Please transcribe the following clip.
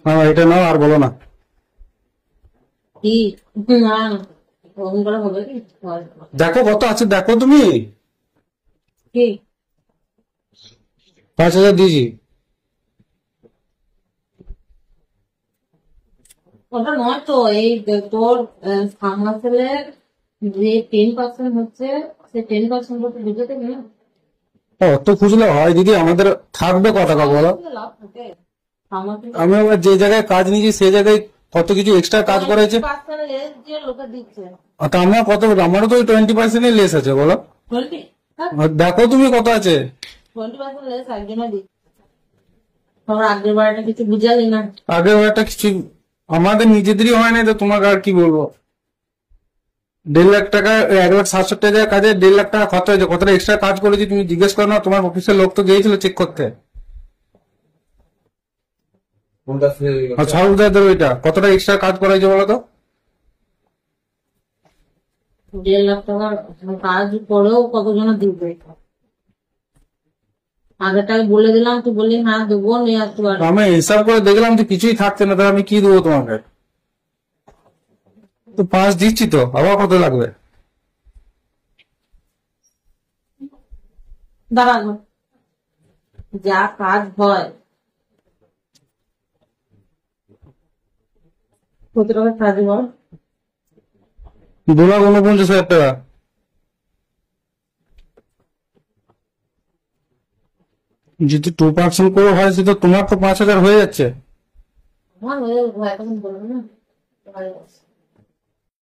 হ্যাঁ এটা নাও, আর বলো না। কি না ওরকম করে হবে কি? দেখো কত আছে, দেখো তুমি। কি 5,000 দিয়েছি। ওটা নয় তো, এই তোর ফার্মাসেলের যে 10% হচ্ছে, সে 10% করতে বুঝতে না। অত খুঁজলে হয় দিদি? আমাদের থাকবে ক টাকা বলো? ফার্মাসিতে লাভ থাকে। ফার্মাসিতে আমি আবার যে জায়গায় কাজ নিয়েছি সেই জায়গায় কত কিছু এক্সট্রা কাজ করেছে। 20% লেস দিয়ে লোকে দিচ্ছে। তা আমার কত, আমারও তো ওই 20% লেস আছে বলো। 20, হ্যাঁ, আর দেখো তুমি কত আছে। 20% লেস একজনে দিচ্ছে। তোর আগের বারটা কিছু বুঝালি না। আগে একটা কিছু আমাদের নিজেদেরই হয় না, তো তোমাকে আর কি বলবো। 1,50,000 টাকা, 1,60,70,000 কাজে 1,50,000 টাকা খরচা হয়েছে। কতটা এক্সট্রা কাজ করেছি তুমি জিজ্ঞেস করো না? তোমার অফিসের লোক তো গিয়েছিল চেক করতে। আর সাউদাদের ওইটা কতটা এক্সট্রা কাজ করা হয়েছে বলো তো? 1.5 লাখ টাকার কাজ করেও কতজনে দিবে? আগেরটাকে বলে দিলাম, তুই বললি হ্যাঁ দেবো, নিয়ে আসতে পারবো। আমি হিসাব করে দেখলাম যে কিছুই থাকছে না, তাহলে আমি কি দেবো তোমাকে? তো 5 দিচ্ছি তো, আবার কত লাগবে? দাঁড়াবো, যা কাজ হয়। কত টাকা কাজ বল? 2,49,000 টাকা। যদি 2% করে হয় সেটা তোমার তো 5,000 হয়ে যাচ্ছে। আমার হয়ে এখন বলবো না।